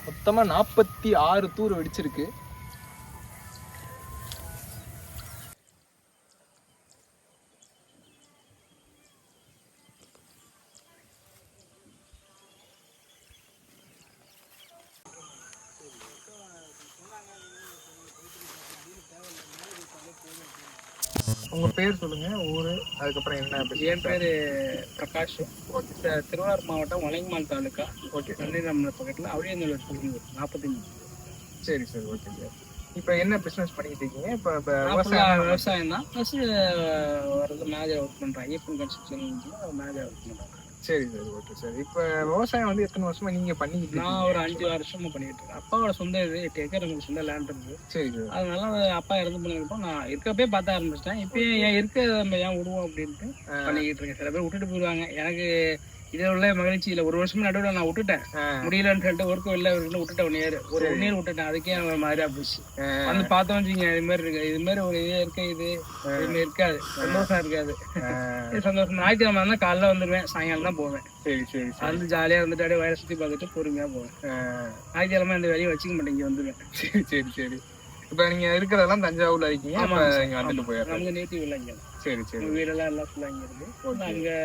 மொத்தமா 46 தூர் வெடிச்சிருக்கு. உங்க பேர் சொல்லுங்க, ஊரு, அதுக்கப்புறம் என்ன? என் பேரு பிரகாஷ். திருவாரூர் மாவட்டம் வலைமால் தாலுக்கா. ஓகே. நன்னிரமலை பக்கத்துல அவியந்தூர் 45. சரி சரி, ஓகே சார். இப்ப என்ன பிசினஸ் பண்ணிட்டு இருக்கீங்க? இப்ப விவசாயம் தான். ப்ளஸ் வரது மேனேஜர் ஒர்க் பண்றேன். ஐயப்பன் கன்ஸ்ட்ரக்ஷன் மேனேஜர் ஒர்க் பண்றேன். சரி சரி, ஓகே சார். இப்ப விவசாயம் வந்து எத்தனை வருஷமா நீங்க பண்ணிக்கிட்டு? நான் ஒரு 5 வருஷமா பண்ணிட்டு இருக்கேன். அப்பாவோட சொந்த இது 8 ஏக்கர் நமக்கு சொந்த லேண்ட் இருக்கு. சரி சார். அதனால அப்பா இறந்து பண்ணிருப்போம். நான் இருக்கப்பே பார்த்த ஆரம்பிச்சிட்டேன். இப்பயும் ஏன் இருக்க நம்ம ஏன் விடுவோம் அப்படின்ட்டு பண்ணிக்கிட்டு இருக்கேன். சில பேர் விட்டுட்டு போயிடுவாங்க. எனக்கு இதில் உள்ள மகிழ்ச்சி இல்லை. ஒரு வருஷம் நடுவில் நான் விட்டுட்டேன், முடியலன்னு சொல்லிட்டு ஒர்க்கு வெளில விட்டுட்டேன். 1 இயர் விட்டுட்டேன். அதுக்கே மாதிரியா போச்சு. வந்து பார்த்தோம் வச்சுங்க, இது மாதிரி இருக்கு, இது மாதிரி ஒரு இதே இருக்கு, இது இதுமாரி இருக்காது, சந்தோஷம் இருக்காது. சந்தோஷம். ஞாயிற்றுக்கிழமை இருந்தால் காலைல வந்துடுவேன், சாயங்காலம் தான் போவேன். சரி சரி, வந்து ஜாலியாக இருந்துட்டு அப்படியே வயலை சுற்றி பார்த்துட்டு பொறுமையாக போவேன். ஞாயிற்றுக்கிழமை இந்த வேலையை வச்சுக்க மாட்டேன், இங்கே வந்துடுவேன். சரி சரி சரி. இப்போ நீங்க இருக்கிறதெல்லாம் தஞ்சாவூர்ல இருக்கீங்க? இங்க வந்துட்டு போயிடுறேன். நமக்கு நேட்டிவ் இல்லை இங்கே. சரி சரி. வீடெல்லாம் எல்லாம் ஃபுல்லாக இங்கே இருக்கு. அங்கே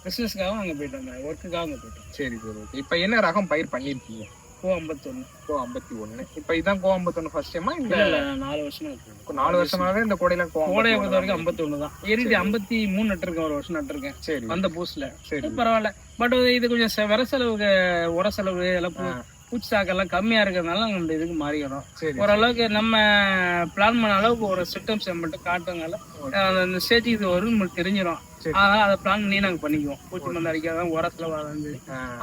பிசினஸ்க்காக அங்கே போயிட்டோம், ஒர்க்குக்காக அங்கே போயிட்டோம். சரி சரி, ஓகே. இப்போ என்ன ரகம் பயிர் பண்ணிருக்கீங்க? கோ51. கோ51. இப்போ இதான் கோ51 ஃபர்ஸ்ட் டைமா? இல்லை 4 வருஷமா இருக்கு. 4 வருஷமாவே இந்த கோடையில கோடையை பொறுத்த வரைக்கும் 51 தான். ஏறிட்டு 53 நட்டுருக்கேன். ஒரு வருஷம் நட்டுருக்கேன். சரி. அந்த பூஸ்ட்ல சரி பரவாயில்ல. பட் இது கொஞ்சம் விர செலவுக்கு, உர செலவு எல்லாம் பூச்சி தாக்கெல்லாம் கம்மியா இருக்கிறதுனால நம்ம இதுக்கு மாறிக்கிறோம். ஓரளவுக்கு நம்ம பிளான் பண்ண அளவுக்கு ஒரு சிம்டம்ஸ் மட்டும் காட்டுறதுனால அந்த ஸ்டேஜுக்கு இது வரும் நம்மளுக்கு தெரிஞ்சிடும். அதனால அதை பிளான் பண்ணி நாங்கள் பண்ணிக்குவோம். பூச்சி மருந்து அடிக்காதான், உர செலவு வந்து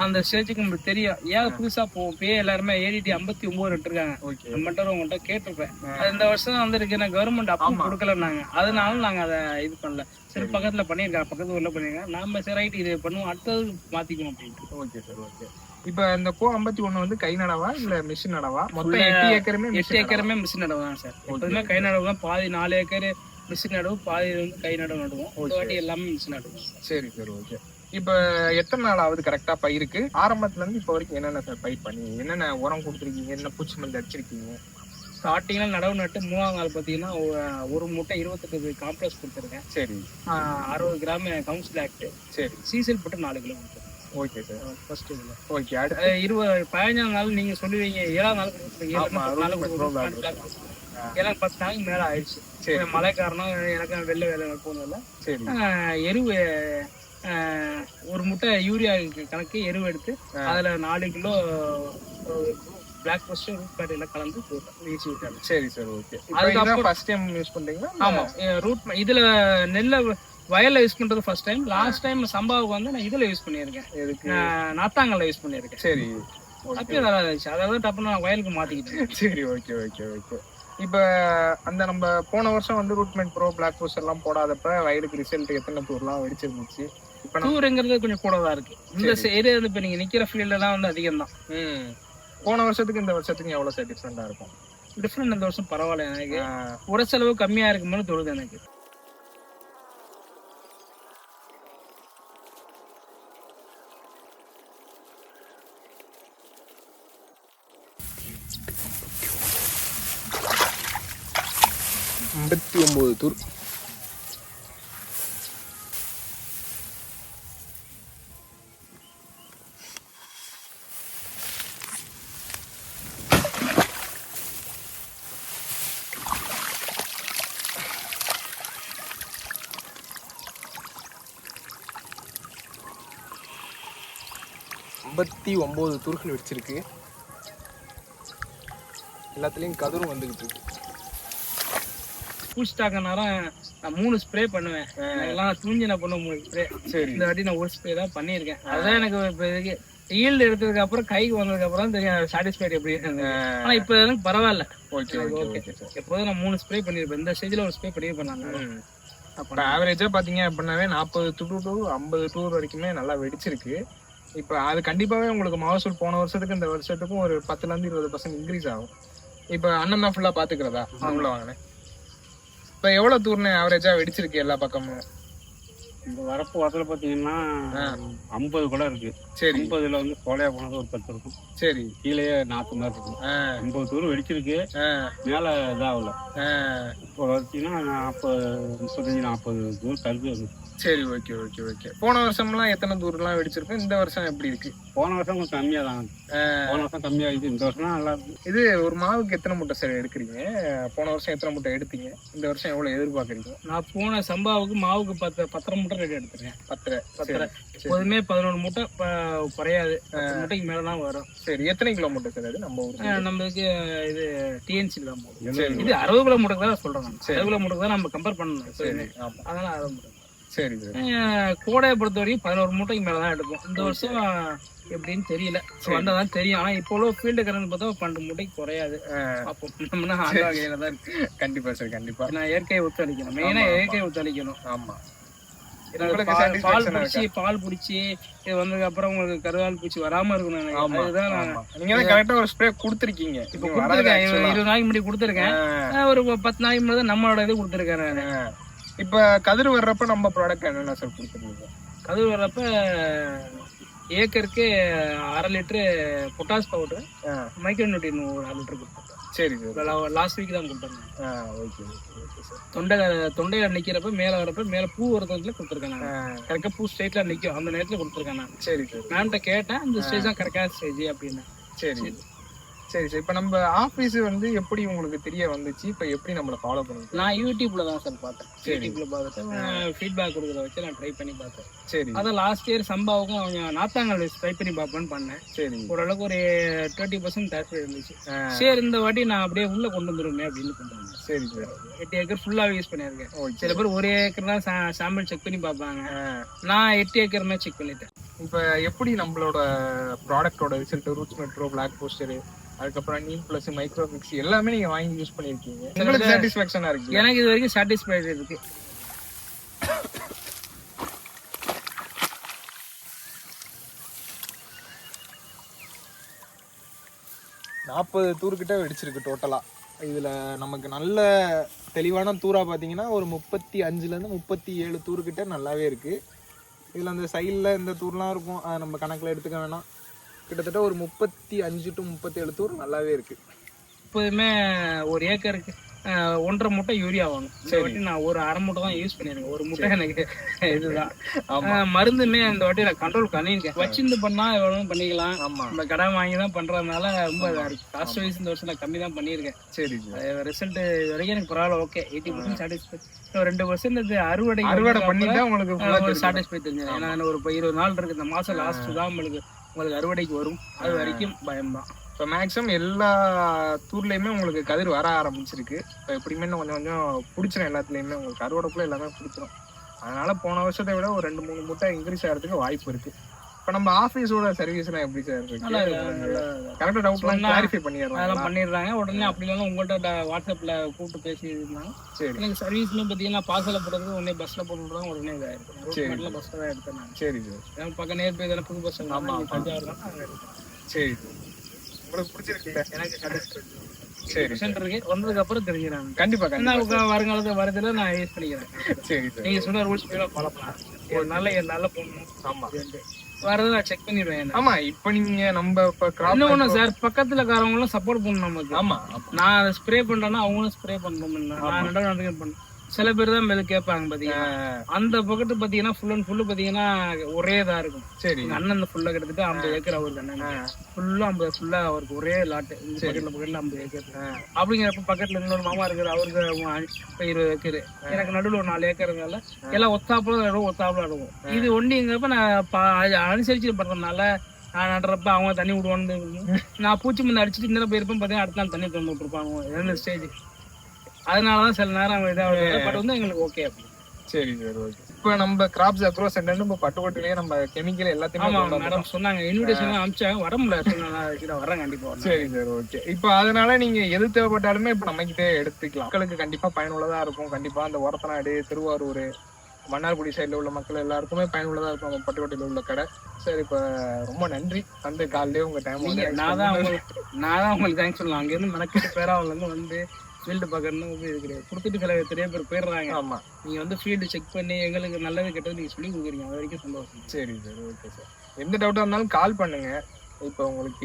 அந்த ஸ்டேஜுக்கு நம்மளுக்கு தெரியும். ஏன் புதுசா போவோம். இப்பயே எல்லாருமே ஏறிட்டு 59 நட்டுருக்காங்க. நம்மகிட்ட உங்கள்கிட்ட கேட்டிருப்பேன். அது இந்த வருஷம் வந்துருக்கு. நான் கவர்மெண்ட் அப்ரூவ் கொடுக்கலன்னாங்க. அதனால நாங்க அதை இது பண்ணல. சரி, பக்கத்துல பண்ணியிருக்காங்க, பக்கத்து ஊர்ல பண்ணிருக்காங்க. நாம சரி ரைட் இது பண்ணுவோம், அடுத்தது மாத்திக்குவோம் அப்படின்ட்டு. Okay sir, okay. இப்ப இந்த கோ51 வந்து கை நடவா இல்ல மிஷின் நடவா? மொத்தம் 8 ஏக்கருமே மிஷின் நடவு தான் சார். எப்போதுமே கை நடவு தான். பாதி 4 ஏக்கர் மிஷின் நடவு, பாதி வந்து கை நடவு நடுவோம். ஒரு வாட்டி எல்லாமே மிஷின் நடுவோம். சரி சார், ஓகே. இப்ப எத்தனை நாள் ஆகுது கரெக்டா பயிருக்கு? ஆரம்பத்துல இருந்து இப்ப வரைக்கும் என்னென்ன சார் பயிர் பண்ணி, என்னென்ன உரம் கொடுத்துருக்கீங்க, என்ன பூச்சி மருந்து அடிச்சிருக்கீங்க? ஸ்டார்டிங்ல நடவு நட்டு 3ஆம் நாள் பாத்தீங்கன்னா ஒரு மூட்டை 28 காம்ப்ளெக்ஸ் கொடுத்துருக்கேன். சரி. 60 கிராம் கவுன்சில் ஆக்ட். சரி. சீசல் போட்டு 4 கிலோ கொடுத்துருக்கேன். ஓகே சார், ஃபர்ஸ்ட் இதுல. ஓகே. 15ஆம் நாள் நீங்க சொல்லுவீங்க, 7ஆம் நாள் எல்லாம் 10 நாளைக்கு மேல ஆயிடுச்சு. மழை காரணம் எனக்கு வெள்ளை வேலை போனதில்ல. எருவு ஒரு முட்டை யூரியா கணக்கு எருவு எடுத்து அதுல 4 கிலோ பிளாக் பஸ்ட் ரூட் பேட் எல்லாம் கலந்து வீசி விட்டாங்க. சரி சார், ஓகே. அதுக்கப்புறம் ஃபர்ஸ்ட் டைம் யூஸ் பண்றீங்களா? ஆமா, ரூட் இதுல நெல்லை வயல்ல யூஸ் பண்றது ஃபர்ஸ்ட் டைம். லாஸ்ட் டைம் சம்பாவுக்கு வந்து நான் இதுல யூஸ் பண்ணியிருக்கேன், நாத்தாங்கல்ல யூஸ் பண்ணியிருக்கேன். சரி, அப்பயே நல்லா இருந்துச்சு. அதாவது டப்புன்னு நான் வயலுக்கு மாத்திக்கிட்டேன். சரி, ஓகே ஓகே ஓகே. இப்ப அந்த நம்ம போன வருஷம் வந்து ரூட்மெண்ட் ப்ரோ பிளாக் போஸ்ட் எல்லாம் போடாதப்ப வயலுக்கு ரிசல்ட் எத்தனை தூர்லாம் வெடிச்சிருந்துச்சு? இப்ப தூருங்கிறது கொஞ்சம் கூட தான் இருக்கு. இந்த ஏரியா வந்து இப்ப நீங்க நிக்கிற ஃபீல்ட் எல்லாம் வந்து அதிகம் தான். போன வருஷத்துக்கு இந்த வருஷத்துக்கு எவ்வளவு சார் டிஃபரெண்டா இருக்கும்? டிஃபரெண்ட் இந்த வருஷம் பரவாயில்ல. எனக்கு உர செலவு கம்மியா இருக்கும்போது தோணுது எனக்கு. தூர். தூர்கள் வெடிச்சிருக்கு. எல்லாத்துலயும் கதிரும் வந்துகிட்டு இருக்கு. பூஸ்டாக்க நேரம் நான் 3 ஸ்ப்ரே பண்ணுவேன். எல்லாம் துணிஞ்சு நான் பண்ண 3 ஸ்ப்ரே. சரி, இந்த வாட்டி நான் 1 ஸ்ப்ரே தான் பண்ணியிருக்கேன். அதுதான் எனக்கு இப்போ ஈல்டு எடுத்ததுக்கு அப்புறம் கைக்கு வந்ததுக்கு அப்புறம் தெரியும் சாட்டிஸ்ஃபைட் எப்படி இருக்கு. ஆனா இப்போ எனக்கு பரவாயில்ல. Okay okay. எப்போதும் நான் 3 ஸ்ப்ரே பண்ணியிருப்பேன். இந்த ஸ்டேஜ்ல 1 ஸ்ப்ரே பண்ணியிருப்பேன். நான் ஆவரேஜா பாத்தீங்க அப்படின்னாவே 40 to 50 டூர் வரைக்குமே நல்லா வெடிச்சிருக்கு. இப்ப அது கண்டிப்பாவே உங்களுக்கு மகசூல் போன வருஷத்துக்கு இந்த வருஷத்துக்கும் ஒரு 10% 20% இன்க்ரீஸ் ஆகும். இப்ப அண்ணன் தான் ஃபுல்லா பாத்துக்கிறதா? உள்ள வாங்கினேன். இப்ப எவ்வளவு தூர்னு ஆவரேஜா வெடிச்சிருக்கு எல்லா பக்கமும்? இந்த வரப்பு வாசல பாத்தீங்கன்னா 50 குலை இருக்கு. சரி 50ல வந்து கோலையா போனது ஒரு 10 இருக்கும். சரி கீழே 40 மாதிரி இருக்கும். 50 தூரம் வெடிச்சிருக்கு. மேல இதாகல. இப்போ பார்த்தீங்கன்னா 35-40 தூரம் கருது இருக்கு. சரி ஓகே ஓகே ஓகே. போன வருஷம்லாம் எத்தனை தூரம்லாம் வெடிச்சிருக்கும்? இந்த வருஷம் எப்படி இருக்கு? போன வருஷம் கொஞ்சம் கம்மியா தான். போன வருஷம் கம்மியாகிது. இந்த வருஷம் நல்லா இருக்கு. இது ஒரு மாவுக்கு எத்தனை மூட்டை சார் எடுக்கிறீங்க? போன வருஷம் எத்தனை மூட்டை எடுத்தீங்க? இந்த வருஷம் எவ்வளவு எதிர்பார்க்குறீங்க? நான் போன சம்பாவுக்கு மாவுக்கு 10 மூட்டை ரெடி எடுத்துருக்கேன். 10 எப்போதுமே 11 மூட்டை குறையாது. 10 மூட்டைக்கு மேலதான் வரும். சரி எத்தனை கிலோ மூட்டை சார் அது நம்ம ஊருக்கு? நம்மளுக்கு இது டிஎன்சி தான் போகும். இது 60 கிலோ மூட்டை தான் சொல்றேன். 60 கிலோ மூட்டை தான் நம்ம கம்பேர் பண்ணணும். சரி அதனால 60 மூட்டை. சரி கோடையை பொறுத்த வரைக்கும் 11 மூட்டைக்கு மேலதான் எடுப்போம். இந்த வருஷம் எப்படின்னு தெரியல, வந்தாதான் தெரியும். ஆனா இப்போ உள்ள ஃபீல்டு கரண்ட் பார்த்தா 12 மூட்டைக்கு குறையாது. அப்போ நம்மனா ஆண்டாகையில தான் இருக்கு. கண்டிப்பா சார் கண்டிப்பா. நான் இயற்கையை ஒத்துழைக்கணும், மெயினா இயற்கையை ஒத்துழைக்கணும். ஆமா பால் பிடிச்சி இது வந்ததுக்கு அப்புறம் உங்களுக்கு கருவால் பூச்சி வராம இருக்கணும். அதுதான் நீங்க தான் கரெக்டா ஒரு ஸ்ப்ரே கொடுத்துருக்கீங்க. இப்ப கொடுத்துருக்கேன், 20 நாளைக்கு முன்னாடி கொடுத்துருக்கேன். ஒரு 10 நாளைக்கு முன்னாடி நம்மளோட இது கொடுத்துருக்கேன் நான். இப்ப கதிர் வர்றப்ப நம்ம ப்ராடக்ட் என்னென்ன சார் கொடுத்துருக்கீங்க? கதிர் வர்றப்ப ஏக்கருக்கு 1/2 litre potash powder, micro nutrient ஒரு 1/2 லிட்டர் கொடுத்துருக்கேன். சரி சார் லாஸ்ட் வீக் தான் கொடுத்துருக்கேன். Okay okay sir. தொண்டையில நிக்கிறப்ப மேல வரப்ப மேல பூ வரதுல கொடுத்துருக்கேன் நான். கரெக்டா பூ ஸ்ட்ரெயிட்ல நிக்கும் அந்த நேரத்துல கொடுத்துருக்கேன் நான். சரி சார். மேம்கிட்ட கேட்டேன் இந்த ஸ்டேஜ் தான் கரெக்டா ஸ்டேஜ் அப்படின்னு. சரி சரி சார். இப்ப நம்ம ஆபீஸ் வந்து எப்படி உங்களுக்கு தெரிய வந்துச்சு? இப்ப எப்படி நம்மள ஃபாலோ பண்ணுங்க? நான் யூடியூப்ல தான் சார் பார்த்தேன். யூடியூப்ல பார்த்துட்டு ஃபீட்பேக் கொடுக்குறத வச்சு நான் ட்ரை பண்ணி பார்த்தேன். சரி. அதான் லாஸ்ட் இயர் சம்பாவுக்கும் கொஞ்சம் நாத்தாங்கல் ட்ரை பண்ணி பார்ப்பேன்னு பண்ணேன். சரி. ஓரளவுக்கு ஒரு 20% சாட்டிஸ்ஃபை இருந்துச்சு. சரி இந்த வாட்டி நான் அப்படியே உள்ள கொண்டு வந்துருமே அப்படின்னு கொண்டு வந்தேன். சரி சார். 8 ஏக்கர் ஃபுல்லாவே யூஸ் பண்ணியிருக்கேன். சில பேர் 1 ஏக்கர் தான் சாம்பிள் செக் பண்ணி பார்ப்பாங்க. நான் 8 ஏக்கருமே செக் பண்ணிட்டேன். இப்ப எப்படி நம்மளோட ப்ராடக்டோட result, roots metro, black poster, அதுக்கப்புறம் நீம் பிளஸ், மைக்ரோ மிக்ஸ் எல்லாமே நீங்க வாங்கி யூஸ் பண்ணிருக்கீங்க. உங்களுக்கு சாட்டிஸ்ஃபேக்ஷனா இருக்கு? எனக்கு இது வரைக்கும் சாட்டிஸ்ஃபைட் இருக்கு. நாற்பது தூர் கிட்ட வெடிச்சிருக்கு டோட்டலா. இதுல நமக்கு நல்ல தெளிவான தூரா பாத்தீங்கன்னா ஒரு 35ல இருந்து 37 தூர் கிட்ட நல்லாவே இருக்கு. இதுல அந்த சைட்ல இந்த தூர்லாம் இருக்கும், அதை நம்ம கணக்குல எடுத்துக்க வேணாம். கிட்டத்தட்ட ஒரு 35 to 37 தூர் நல்லாவே இருக்கு. எப்போதுமே 1 ஏக்கருக்கு 1.5 மூட்டை யூரியா வாங்க. சரி நான் ஒரு 1/2 மூட்டை தான் யூஸ் பண்ணிருக்கேன். 1 மூட்டை எனக்கு இதுதான். மருந்துமே இந்த வாட்டி நான் கண்ட்ரோல் பண்ணிருக்கேன். வச்சிருந்து பண்ணா எவ்வளவு பண்ணிக்கலாம். நம்ம கடன் வாங்கி தான் பண்றதுனால ரொம்ப காஸ்ட் வைஸ் இந்த வருஷம் நான் கம்மி தான் பண்ணியிருக்கேன். சரி ரிசல்ட் இது வரைக்கும் எனக்கு பரவாயில்ல. Okay 80% satisfy. 2% அறுவடை பண்ணிட்டா உங்களுக்கு சாட்டிஸ்ஃபை தெரிஞ்சது. ஏன்னா ஒரு 20 நாள் இருக்கு. இந்த மாசம் லாஸ்ட் தான் உங்களுக்கு அறுவடைக்கு வரும். அது வரைக்கும் பயம்தான். இப்போ மேக்ஸிமம் எல்லா தூர்லேயுமே உங்களுக்கு கதிர் வர ஆரம்பிச்சிருக்கு. இப்போ எப்படியுமே கொஞ்சம் கொஞ்சம் பிடிச்சிடும். எல்லாத்துலேயுமே உங்களுக்கு அறுவடைக்குள்ள எல்லாமே பிடிச்சிடும். அதனால போன வருஷத்தை விட ஒரு 2-3 மூட்டை இன்க்ரீஸ் ஆகிறதுக்கு வாய்ப்பு இருக்கு. இப்போ நம்ம ஆஃபீஸோட சர்வீஸ்லாம் எப்படி சார் இருக்கு? கரெக்டாக டவுட்லாம் கிளாரிஃபை பண்ணிடுறாங்க உடனே. அப்படி இல்லைன்னா உங்கள்கிட்ட வாட்ஸ்அப்பில் கூப்பிட்டு பேசி இருந்தாங்க. சரி. எனக்கு சர்வீஸ்னு பார்த்தீங்கன்னா பார்சலில் போடுறதுக்கு உடனே பஸ்ஸில் போட்டுவிட்றாங்க. உடனே இதாகிருக்கும். சரி பஸ்ஸில் தான் எடுத்தேன் நான். சரி சார். பக்கம் நேர் போய் தானே புது பஸ் தஞ்சாவூர் தான் அங்கே எடுத்தேன். சரி உங்களுக்கு பிடிச்சிருக்கு? எனக்கு சாட்டிஸ்ஃபை. சரி இருக்கு. வந்ததுக்கு அப்புறம் தெரிஞ்சுறாங்க. கண்டிப்பா வருங்காலத்துல வரதுல நான் யூஸ் பண்ணிக்கிறேன். சரி நீங்க சொன்ன ரூல்ஸ் ஃபாலோ பண்ணலாம். ஒரு நல்ல போடணும். ஆமா வரது நான் செக் பண்ணிடுவேன். ஆமா இப்ப நீங்க நம்ம இன்னொன்னு சார் பக்கத்துல காரவங்களும் சப்போர்ட் பண்ணணும் நமக்கு. ஆமா நான் அதை ஸ்ப்ரே பண்றேன்னா அவங்களும் ஸ்ப்ரே பண்ணணும். நான் நடக்க பண்ணேன். சில பேர் தான் மேல கேட்பாங்க பாத்தீங்கன்னா. அந்த பக்கத்து பாத்தீங்கன்னா ஃபுல் அண்ட் ஃபுல்லு பாத்தீங்கன்னா ஒரே இதா இருக்கும். சரி அண்ணன் ஃபுல்லா கிட்டத்தட்ட 50 ஏக்கர் அவருக்கு அண்ணன் ஃபுல்லா 50 ஃபுல்லா அவருக்கு ஒரே லாட்டு. பக்கத்துல 50 ஏக்கர். அப்படிங்கிறப்ப பக்கத்துல இன்னொரு மாமா இருக்கிற அவருக்கு 20 ஏக்கர். எனக்கு நடுவில் ஒரு 4 ஏக்கருனால எல்லாம் ஒத்தாப்புல இருக்கும். இது ஒண்டிங்கிறப்ப நான் அனுசரிச்சு பண்றதுனால நான் நடுறப்ப அவங்க தண்ணி விடுவான்னு நான் பூச்சி மருந்து அடிச்சுட்டு இந்த போயிருப்பேன். பாத்தீங்கன்னா அடுத்த நாள் தண்ணி திறந்து விட்டுருப்பாங்க. 2 ஸ்டேஜ். அதனாலதான் சில நேரம் இதாக பட் வந்து எங்களுக்கு ஓகே அப்படி. சரி சார் ஓகே. இப்போ நம்ம கிராப்ஸ் அக்ரோ சென்டர் நம்ம பட்டுக்கோட்டையிலேயே நம்ம கெமிக்கல் எல்லாத்தையுமே மேடம் சொன்னாங்க. இன்விடேஷன் அனுப்பிச்சாங்க. வர முடியல. வரேன் கண்டிப்பா. சரி சார் ஓகே. இப்போ அதனால நீங்க எது தேவைப்பட்டாலுமே இப்போ நம்ம கிட்டே எடுத்துக்கலாம். மக்களுக்கு கண்டிப்பா பயனுள்ளதா இருக்கும். கண்டிப்பா அந்த ஒரத்தநாடு, திருவாரூர், மன்னார்குடி சைடில் உள்ள மக்கள் எல்லாருக்குமே பயனுள்ளதா இருக்கும் நம்ம பட்டுக்கோட்டையில் உள்ள கடை. சரி இப்போ ரொம்ப நன்றி. அந்த காலையிலே உங்க டைம். நான் தான் உங்களுக்கு தேங்க்ஸ் சொல்லலாம். அங்கேருந்து மெனக்கிட்டு பேராவிலேருந்து வந்து ஃபீல்டு பார்க்கறதுன்னு வந்து இது கிடையாது. கொடுத்துட்டு சில நிறைய பேர் போயிடுறாங்க. ஆமா. நீங்க வந்து ஃபீல்டு செக் பண்ணி எங்களுக்கு நல்லது கெட்டது நீங்க சொல்லி கொடுக்குறீங்க, அது வரைக்கும் சந்தோஷம். சரி சார், ஓகே சார். எந்த டவுட்டா இருந்தாலும் கால் பண்ணுங்க. இப்போ உங்களுக்கு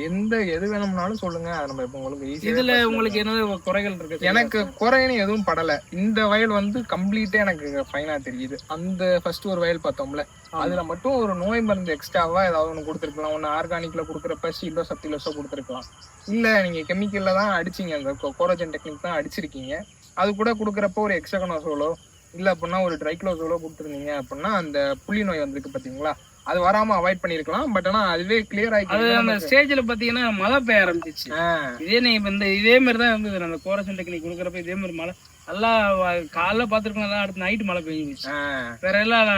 எது வேணும்னாலும் சொல்லுங்க. அது நம்ம இப்போ உங்களுக்கு ஈஸியா. இதுல உங்களுக்கு என்ன குறைகள் இருக்கு? எனக்கு குறைன்னு எதுவும் படல. இந்த வயல் வந்து கம்ப்ளீட்டா எனக்கு ஃபைனா தெரியுது. அந்த ஃபர்ஸ்ட் ஒரு வயல் பார்த்தோம்ல, அதுல மட்டும் ஒரு நோய் மருந்து எக்ஸ்ட்ராவா ஏதாவது ஒன்று கொடுத்துருக்கலாம். ஒன்று ஆர்கானிக்ல கொடுக்குறப்ப சீலோ சப்டிலோஸோ கொடுத்துருக்கலாம். இல்ல நீங்க கெமிக்கல்ல தான் அடிச்சிங்க, அந்த கோரோஜன் டெக்னிக் தான் அடிச்சிருக்கீங்க. அது கூட கொடுக்குறப்ப ஒரு எக்ஸகனோசோலோ இல்ல அப்படின்னா ஒரு ட்ரைக்ளோசோலோ கொடுத்துருந்தீங்க அப்படின்னா அந்த புள்ளி நோய் வந்திருக்கு பாத்தீங்களா, அது வராம அவாய்ட் பண்ணிருக்கலாம். பட் ஆனா அதுவே கிளியர் ஆகி அது அந்த ஸ்டேஜ்ல பாத்தீங்கன்னா மழை பெய்ய ஆரம்பிச்சிச்சு. இதே மாதிரி தான் இருந்தது. அந்த கோரசன் டெக்னிக் கொடுக்குறப்ப இதே மாதிரி மழை நல்லா காலைல பாத்துருக்கோம். அடுத்து நைட்டு மழை பெய்ஞ்சிச்சு. வேற எல்லாம்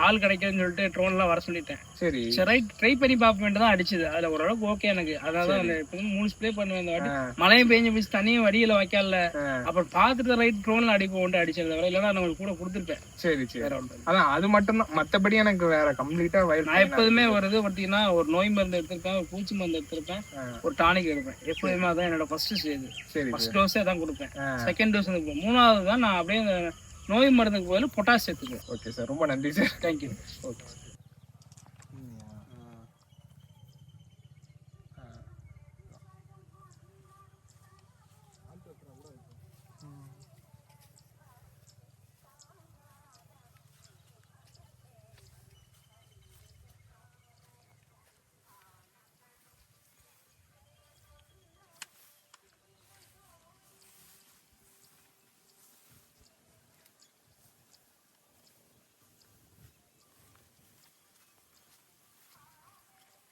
ஆள் கிடைக்குதுன்னு சொல்லிட்டு ட்ரோன் எல்லாம் வர சொல்லிட்டேன். சரி ரைட், ட்ரை பண்ணி பார்ப்பேன் தான் அடிச்சது. அதுல ஓரளவுக்கு ஓகே எனக்கு. அதாவது அந்த 3 ஸ்ப்ரே பண்ணுவேன். இந்த வாட்டி மழையும் பெஞ்சு போச்சு, தண்ணியும் வடியில வைக்கல. அப்புறம் பாத்துட்டு ரைட் ட்ரோன்ல அடிப்போம் அடிச்சது. வர இல்லைன்னா நான் கூட கொடுத்துருப்பேன். சரி சரி, அதான் அது மட்டும் தான். மத்தபடி எனக்கு வேற கம்ப்ளீட்டா நான் எப்போதுமே ஒரு இது பார்த்தீங்கன்னா ஒரு நோய் மருந்து எடுத்திருப்பேன், ஒரு பூச்சி மருந்து எடுத்திருப்பேன், ஒரு டானிக் எடுப்பேன். எப்போதுமே அதான் என்னோட ஃபர்ஸ்ட் ஸ்டேஜ். ஃபர்ஸ்ட் டோஸே தான் கொடுப்பேன். செகண்ட் டோஸ் கொடுப்பேன். மூணாவது தான் நான் அப்படியே நோய் மருந்துக்கு பதில் பொட்டாஸ் எடுத்துக்குவேன். ஓகே சார், ரொம்ப நன்றி சார். தேங்க்யூ. ஓகே.